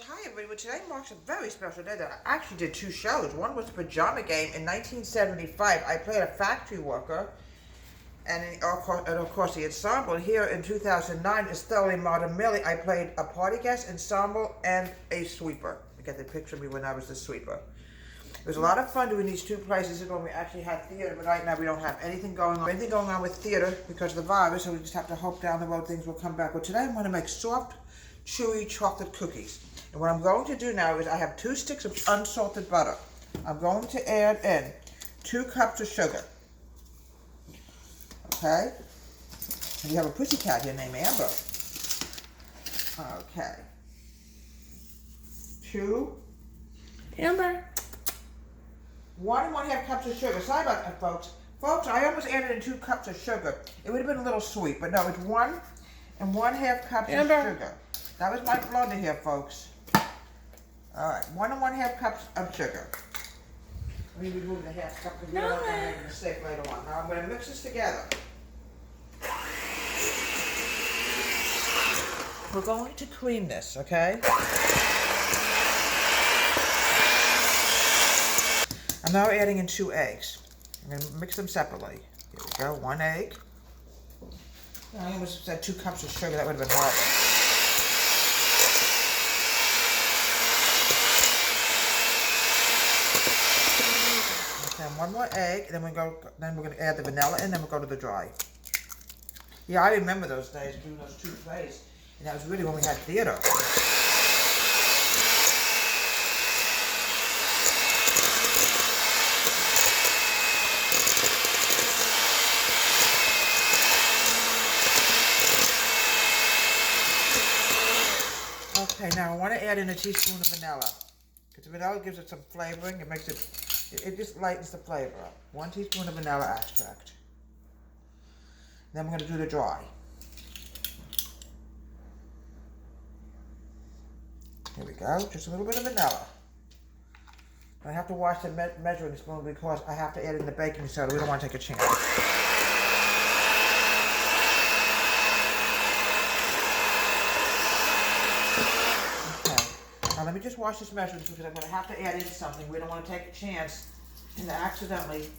hi everybody. Well, today marks a very special day that I actually did two shows. One was the Pajama game in 1975. I played a factory worker, and of course the ensemble here in 2009 is thoroughly modern Millie. I played a party guest, ensemble, and a sweeper. You get the picture of me when I was the sweeper. It was a lot of fun doing these two plays. This is when we actually had theater, but right now we don't have anything going on with theater because of the virus, so we just have to hope down the road things will come back. But today I'm going to make soft, chewy chocolate cookies. And what I'm going to do now is I have 2 sticks of unsalted butter. I'm going to add in 2 cups of sugar. Okay? And you have a pussycat here named Amber. Okay. 2. Amber. 1 1/2 cups of sugar. Sorry about that, folks. Folks, I almost added in 2 cups of sugar. It would have been a little sweet, but no, it's 1 1/2 cups of sugar. That was my blunder here, folks. All right, 1 1/2 cups of sugar. Let me remove the half cup because we don't want to make a mistake later on. Now I'm going to mix this together. We're going to cream this, okay? I'm now adding in 2 eggs. I'm going to mix them separately. Here we go, 1 egg. I almost said 2 cups of sugar. That would have been horrible. Okay, 1 more egg, and then we're going to add the vanilla in, then we'll go to the dry. Yeah, I remember those days doing those 2 plays, and that was really when we had theater. Okay, now I want to add in a teaspoon of vanilla. Because the vanilla gives it some flavoring. It makes it just lightens the flavor up. 1 teaspoon of vanilla extract. Then we're going to do the dry. Here we go, just a little bit of vanilla. I have to wash the measuring spoon because I have to add in the baking soda. We don't want to take a chance. Now let me just wash this measuring spoon because I'm going to have to add in something. We don't want to take a chance and accidentally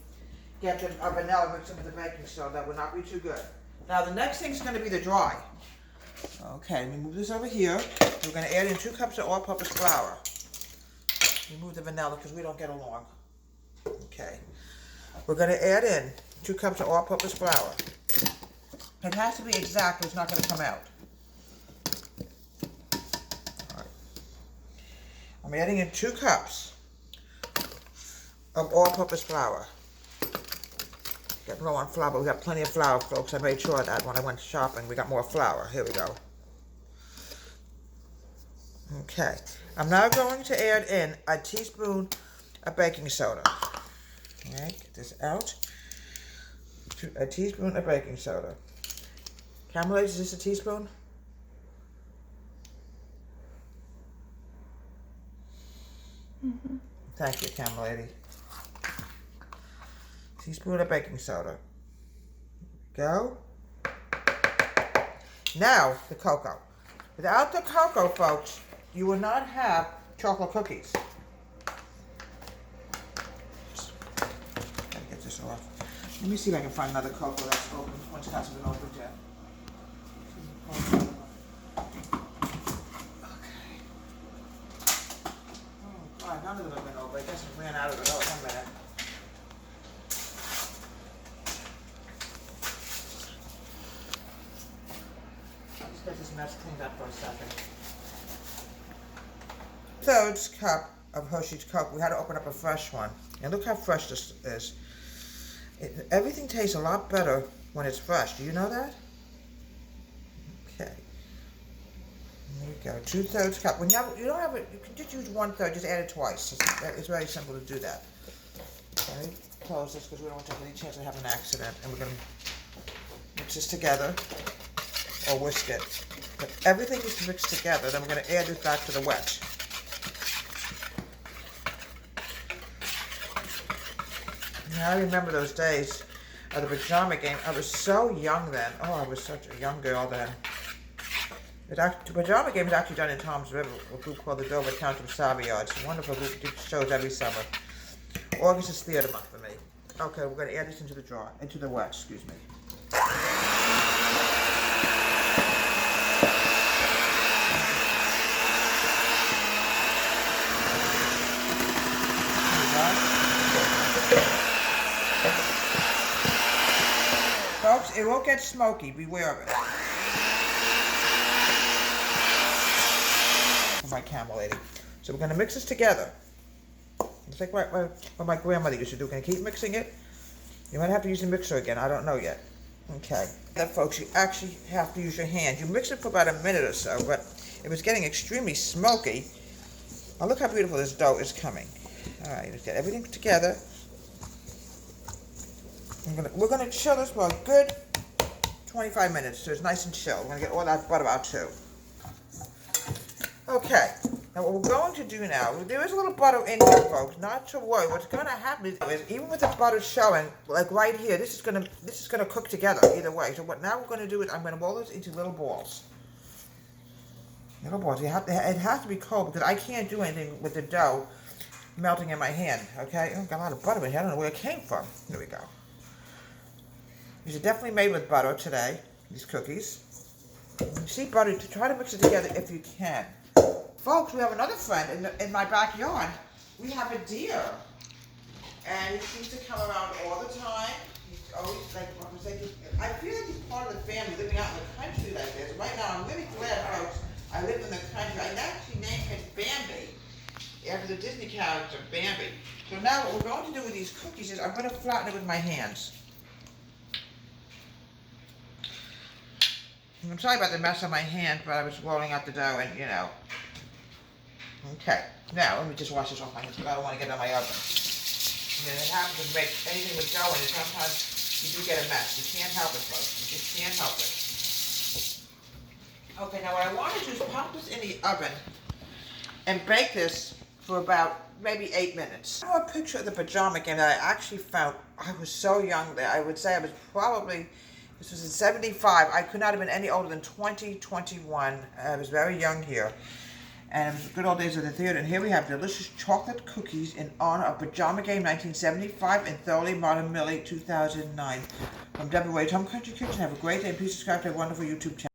get the vanilla mixed in with the baking soda. That would not be too good. Now the next thing is going to be the dry. Okay, let me move this over here. We're going to add in 2 cups of all-purpose flour. Remove the vanilla because we don't get along. Okay. We're going to add in 2 cups of all-purpose flour. It has to be exact or it's not going to come out. I'm adding in 2 cups of all-purpose flour. Get low on flour, but we got plenty of flour, folks. I made sure of that when I went shopping. We got more flour. Here we go. Okay. I'm now going to add in a teaspoon of baking soda. All right, get this out. A teaspoon of baking soda. Camera ladies, is this a teaspoon? Mm-hmm. Thank you, camera lady. Teaspoon of baking soda. Go. Now, the cocoa. Without the cocoa, folks, you will not have chocolate cookies. Gotta get this off. Let me see if I can find another cocoa that's open. Once it hasn't been opened yet. None of them have been open. I guess I ran out of it. Oh, 1 minute. Let's get this mess cleaned up for a second. 1/3 cup of Hershey's Coke. We had to open up a fresh one. And look how fresh this is. Everything tastes a lot better when it's fresh. Do you know that? Okay. There you go, 2/3 cup. When you don't have it, you can just use 1/3. Just add it twice. It's very simple to do that. Okay, close this because we don't want to take any chance of having an accident. And we're going to mix this together or whisk it. But everything is mixed together. Then we're going to add this back to the wet. Now, I remember those days of the pajama game. I was so young then. Oh, I was such a young girl then. The Pajama Game is actually done in Tom's River, a group called the Dover Township Savvy. It's a wonderful group that shows every summer. August is theater month for me. Okay, we're going to add this into the jar, into the wax, excuse me. Folks, it won't get smoky, beware of it. For my camel lady. So we're going to mix this together. It's like what my grandmother used to do. Can I keep mixing it? You might have to use a mixer again. I don't know yet. Okay. Now, folks, you actually have to use your hand. You mix it for about a minute or so, but it was getting extremely smoky. Now look how beautiful this dough is coming. All right, let's get everything together. We're gonna chill this for a good 25 minutes so it's nice and chilled. We're gonna get all that butter out too. Okay. Now what we're going to do now, there is a little butter in here, folks. Not to worry. What's going to happen is even with the butter showing, like right here, this is gonna cook together either way. So what now we're going to do is I'm going to roll this into little balls. Little balls. It has to be cold because I can't do anything with the dough melting in my hand. Okay. Oh, got a lot of butter in here. I don't know where it came from. Here we go. These are definitely made with butter today. These cookies. You see butter. To try to mix it together if you can. Folks, we have another friend in my backyard. We have a deer. And he seems to come around all the time. He's always like, I feel like he's part of the family living out in the country like this. Right now, I'm really glad, folks, I live in the country. I actually named him Bambi, after the Disney character, Bambi. So now what we're going to do with these cookies is I'm going to flatten it with my hands. I'm sorry about the mess on my hand, but I was rolling out the dough and, you know. Okay, now let me just wash this off my hands because I don't want to get it on my oven. And it happens to make anything with dough in it. Sometimes you do get a mess. You can't help it, folks. You just can't help it. Okay, now what I want to do is pop this in the oven and bake this for about maybe 8 minutes. I have a picture of the Pajama Game that I actually found. I was so young there. I would say I was probably, this was in 75. I could not have been any older than 20, 21. I was very young here. And it was the good old days of the theater. And here we have delicious chocolate cookies in honor of Pajama Game 1975 and Thoroughly Modern Millie 2009. From Deborah Wade's Home Country Kitchen. Have a great day and please subscribe to our wonderful YouTube channel.